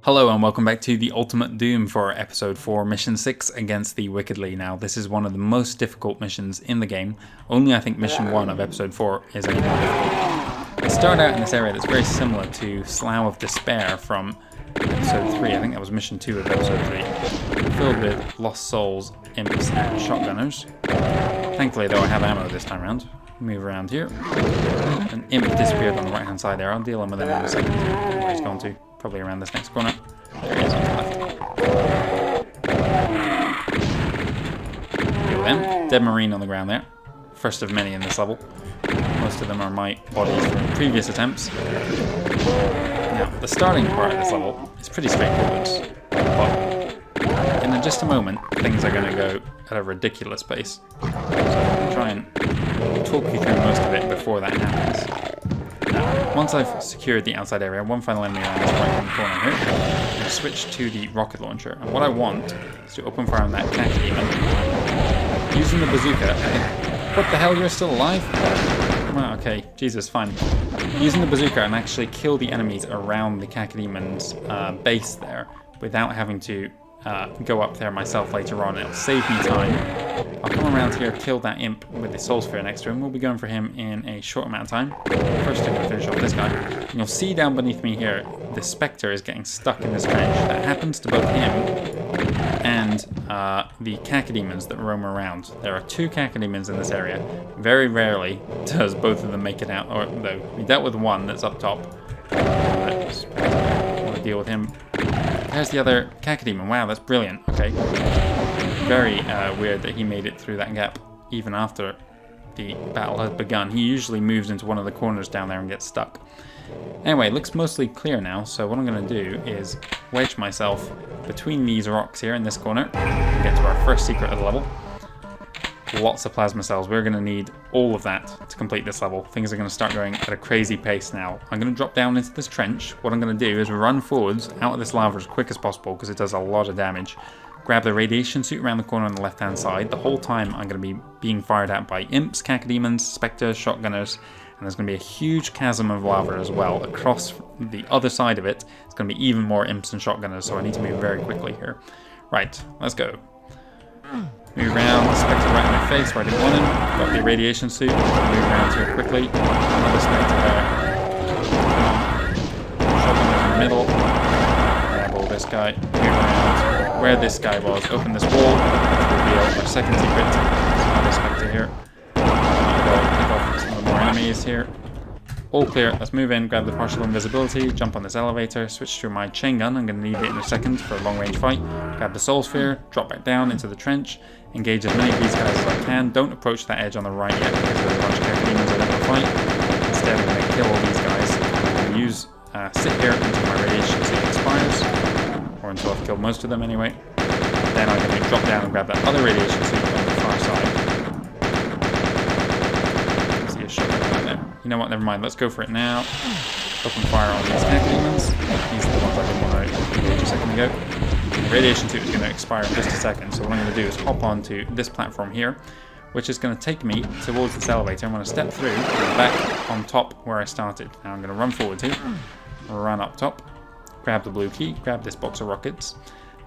Hello and welcome back to the Ultimate Doom for Episode 4, Mission 6 against the Wickedly. Now, this is one of the most difficult missions in the game. Only I think Mission 1 of Episode 4 is any more difficult. We start out in this area that's very similar to Slough of Despair from Episode 3. I think that was Mission 2 of Episode 3. Filled with Lost Souls, Imps and Shotgunners. Thankfully though I have ammo this time around. Move around here. An Imp disappeared on the right hand side there. I'll deal him with him in a second. Where he's gone to. Probably around this next corner. There he is on the left. Deal with him. Dead Marine on the ground there. First of many in this level. Most of them are my bodies from previous attempts. Now, the starting part of this level is pretty straightforward. But in just a moment, things are going to go at a ridiculous pace. So I'll try and talk you through most of it before that happens. Now, once I've secured the outside area, one final enemy around this right hand corner here, I'm going to switch to the rocket launcher. And what I want is to open fire on that khaki demon. Using the bazooka. What the hell, you're still alive? Oh, okay, Jesus, fine. Using the bazooka and actually kill the enemies around the khaki demon's base there without having to go up there myself later on. It'll save me time. I'll come around here, kill that imp with the soul sphere next to him. We'll be going for him in a short amount of time. First I'm going to finish off this guy. And you'll see down beneath me here, the Spectre is getting stuck in this trench. That happens to both him and the cacodemons that roam around. There are two cacodemons in this area. Very rarely does both of them make it out. Or though we dealt with one that's up top. Let's deal with him. There's the other cacodemon. Wow, that's brilliant. Okay. Very weird that he made it through that gap even after the battle had begun. He usually moves into one of the corners down there and gets stuck. Anyway, it looks mostly clear now, so what I'm going to do is wedge myself between these rocks here in this corner and get to our first secret of the level. Lots of plasma cells. We're going to need all of that to complete this level. Things are going to start going at a crazy pace now. I'm going to drop down into this trench. What I'm going to do is run forwards out of this lava as quick as possible because it does a lot of damage. Grab the radiation suit around the corner on the left hand side. The whole time I'm going to be being fired at by imps, cacodemons, spectres, shotgunners, and there's going to be a huge chasm of lava as well. Across the other side of it, it's going to be even more imps and shotgunners, so I need to move very quickly here. Right, let's go. Move around, the Spectre right in my face where I didn't want him. Got the radiation suit, move around here quickly. Another Spectre there. Shotgunners in the middle. Grab all this guy, move around. Where this guy was, open this wall to reveal our second secret. Another Spectre here. Pick off some of the more enemies here. All clear, let's move in, grab the partial invisibility, jump on this elevator, switch to my chain gun. I'm going to need it in a second for a long range fight. Grab the soul sphere, drop back down into the trench, engage as many of these guys as I can. Don't approach that edge on the right yet because there's a bunch of cacodemons I don't want to fight. Instead I'm going to kill all these guys. I'm going to use sit here until my radiation suit expires. Or until I've killed most of them anyway. Then I'm going to drop down and grab that other radiation suit on the far side. See a shotgun right there. You know what, never mind, let's go for it now. Open fire on these cacodemons. These are the ones I didn't want to engage a second ago. The radiation suit is going to expire in just a second, so what I'm going to do is hop onto this platform here, which is going to take me towards this elevator. I'm going to step through and back on top where I started. Now I'm going to run forward here, run up top. Grab the blue key, grab this box of rockets.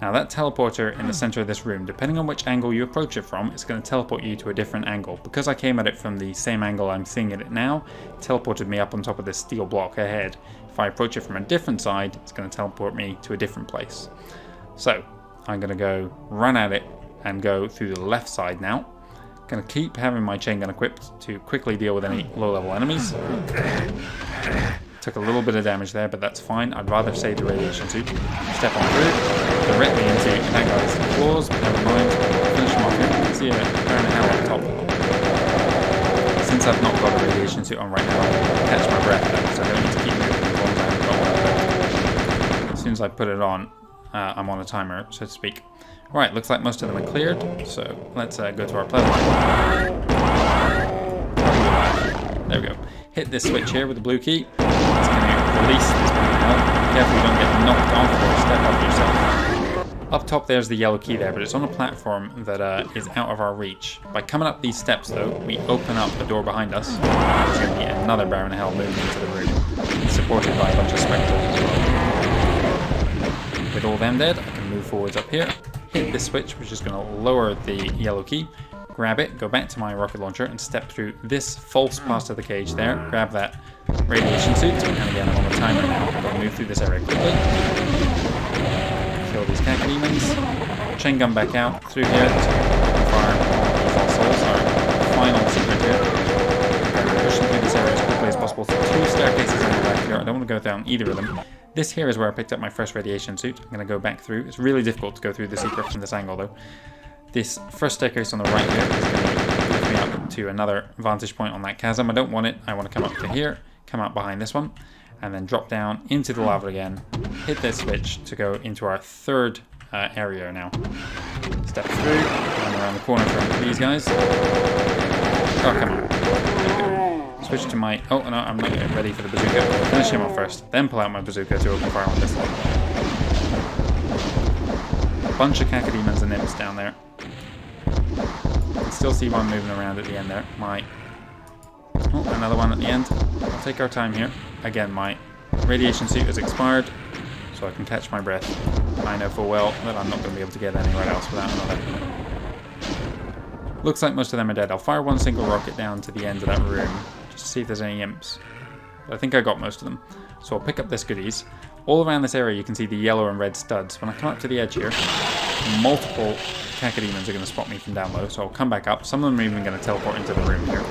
Now that teleporter in the center of this room, depending on which angle you approach it from, it's going to teleport you to a different angle. Because I came at it from the same angle I'm seeing it at now, it teleported me up on top of this steel block ahead. If I approach it from a different side, it's going to teleport me to a different place. So I'm going to go run at it and go through the left side now. Going to keep having my chain gun equipped to quickly deal with any low-level enemies. Took a little bit of damage there, but that's fine. I'd rather save the radiation suit. Step on through, directly into that guy's claws, but never mind. Finish him off here. You can see a burn hell on top. Since I've not got a radiation suit on right now, I'll catch my breath though, so I don't need to keep moving as long as I haven't got one. As soon as I put it on, I'm on a timer, so to speak. Alright, looks like most of them are cleared, so let's go to our plasma. There we go. Hit this switch here with the blue key. It's going to release this blue hell. Careful you don't get knocked off or step off yourself. Up top there's the yellow key there, but it's on a platform that is out of our reach. By coming up these steps though, we open up the door behind us. There's going to be another Baron Hell moving into the room, supported by a bunch of spectres as well. With all them dead, I can move forwards up here, hit this switch, which is going to lower the yellow key, grab it, go back to my rocket launcher, and step through this false part of the cage there, grab that radiation suit, and again, I'm on the timer now. I'm going to move through this area quickly, kill these cacodemons, chain gun back out through here to fire these all souls, our final secret here. Pushing through this area as quickly as possible. So 2 staircases on the left here. I don't want to go down either of them. This here is where I picked up my first radiation suit. I'm going to go back through. It's really difficult to go through the secret from this angle though. This first staircase on the right here is going to lift me up to another vantage point on that chasm. I don't want it. I want to come up to here, come out behind this one, and then drop down into the lava again, hit this switch to go into our third area now. Step through, and around the corner from these guys. Oh, come on. There we go. Switch to my... Oh, no, I'm not yet ready for the bazooka. I'll finish him off first, then pull out my bazooka to open fire on this one. A bunch of cacodemons and imps down there. You can still see one moving around at the end there. Oh, another one at the end. I'll take our time here. Again, my radiation suit has expired, so I can catch my breath. I know full well that I'm not going to be able to get anywhere else without another. Looks like most of them are dead. I'll fire one single rocket down to the end of that room, just to see if there's any imps. But I think I got most of them. So I'll pick up this goodies. All around this area you can see the yellow and red studs. When I come up to the edge here, multiple cacodemons are going to spot me from down low, so I'll come back up. Some of them are even going to teleport into the room here.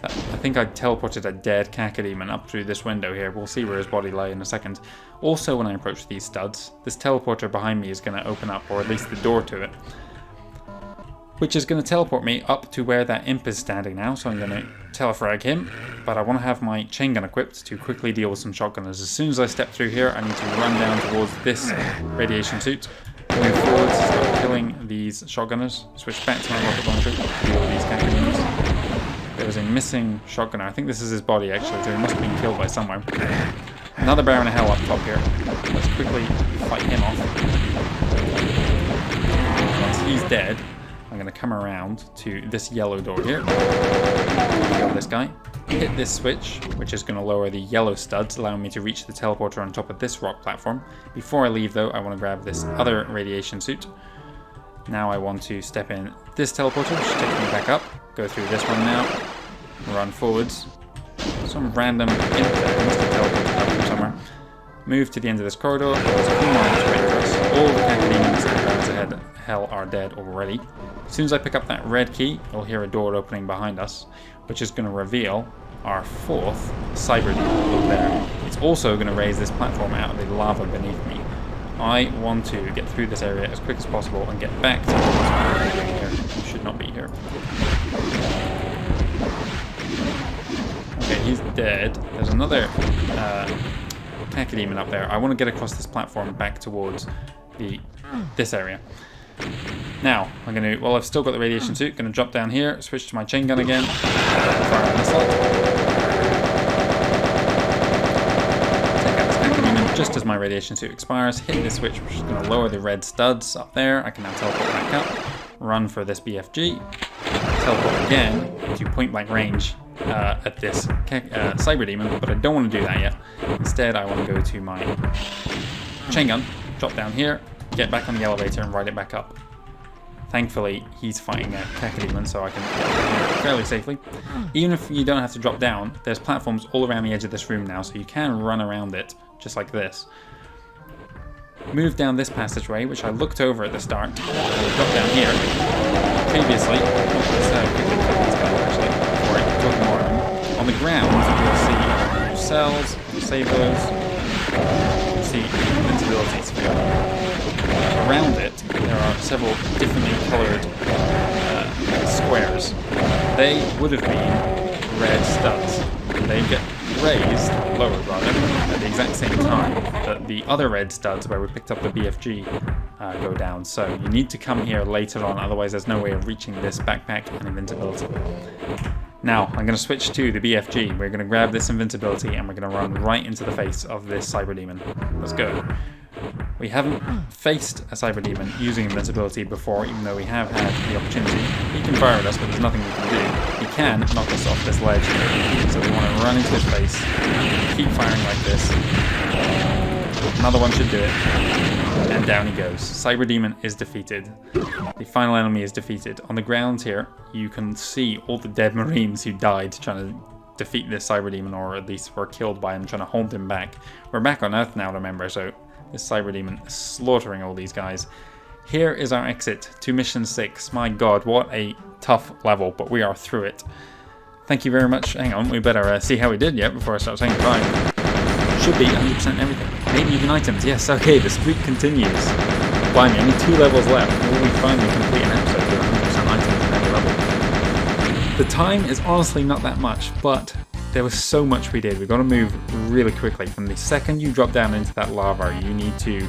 I think I teleported a dead cacodemon up through this window here. We'll see where his body lay in a second. Also, when I approach these studs, this teleporter behind me is going to open up, or at least the door to it, which is going to teleport me up to where that imp is standing now. So I'm going to telefrag him, but I want to have my chain gun equipped to quickly deal with some shotgunners. As soon as I step through here, I need to run down towards this radiation suit, move forwards, start killing these shotgunners, switch back to my rocket launcher, deal with these cacodemons. There was a missing shotgunner. I think this is his body actually, so he must have been killed by somewhere. Another Baron of Hell up top here. Let's quickly fight him off. Once he's dead, I'm going to come around to this yellow door here. Kill this guy. Hit this switch, which is going to lower the yellow studs, allowing me to reach the teleporter on top of this rock platform. Before I leave though, I want to grab this other radiation suit. Now I want to step in this teleporter, which takes me back up. Go through this one now. Run forwards. Some random imp there. Must have teleported up from somewhere. Move to the end of this corridor. There's a few more imps waiting for us. All the cacodemons and barons ahead hell are dead already. As soon as I pick up that red key, you'll hear a door opening behind us, which is going to reveal our fourth cyber demon over there. It's also going to raise this platform out of the lava beneath me. I want to get through this area as quick as possible and get back to here. You should not be here. Okay, he's dead. There's another cacodemon up there. I want to get across this platform back towards this area. Now, I'm going to, well, I've still got the radiation suit. Going to drop down here, switch to my chain gun again. Fire a missile. Just as my radiation suit expires, hit this switch, which is going to lower the red studs up there. I can now teleport back up, run for this BFG, teleport again to point blank range at this cyber demon, but I don't want to do that yet. Instead, I want to go to my chain gun, drop down here, get back on the elevator and ride it back up. Thankfully, he's fighting a cacodemon, so I can get up here fairly safely. Even if you don't have to drop down, there's platforms all around the edge of this room now, so you can run around it, just like this. Move down this passageway, which I looked over at the start. I'll drop down here. Previously, on the ground, you'll see cells, save those, you'll see invincibility sphere. Around it, there are several differently coloured squares. They would have been red studs. They get raised, lowered rather, at the exact same time that the other red studs where we picked up the BFG go down. So you need to come here later on, otherwise there's no way of reaching this backpack and invincibility. Now, I'm going to switch to the BFG. We're going to grab this invincibility and we're going to run right into the face of this cyber demon. Let's go. We haven't faced a cyber demon using invincibility before, even though we have had the opportunity. He can fire at us, but there's nothing we can do. He can knock us off this ledge, so we want to run into his face, keep firing like this. Another one should do it, and down he goes. Cyber demon is defeated. The final enemy is defeated. On the ground here, you can see all the dead Marines who died trying to defeat this cyber demon, or at least were killed by him, trying to hold him back. We're back on Earth now, remember, so this cyber demon is slaughtering all these guys. Here is our exit to mission 6. My god, what a tough level, but we are through it. Thank you very much. Hang on, we better see how we did yet before I start saying goodbye. Should be 100% everything. Maybe even items. Yes, okay, the streak continues. Blimey, only 2 levels left. Will we finally complete an episode with 100% items in every level? The time is honestly not that much, but there was so much we did. We've got to move really quickly. From the second you drop down into that lava, you need to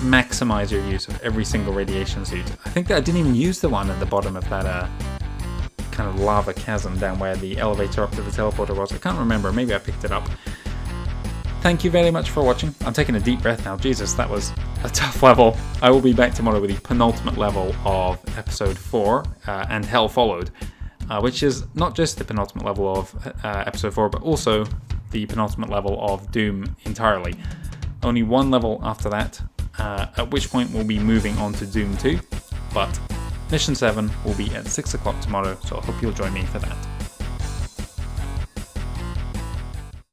maximize your use of every single radiation suit. I think that I didn't even use the one at the bottom of that kind of lava chasm down where the elevator up to the teleporter was. I can't remember. Maybe I picked it up. Thank you very much for watching. I'm taking a deep breath now. Jesus, that was a tough level. I will be back tomorrow with the penultimate level of episode 4, and Hell Followed. Which is not just the penultimate level of episode 4, but also the penultimate level of Doom entirely. Only one level after that, at which point we'll be moving on to Doom 2, but Mission 7 will be at 6 o'clock tomorrow, so I hope you'll join me for that.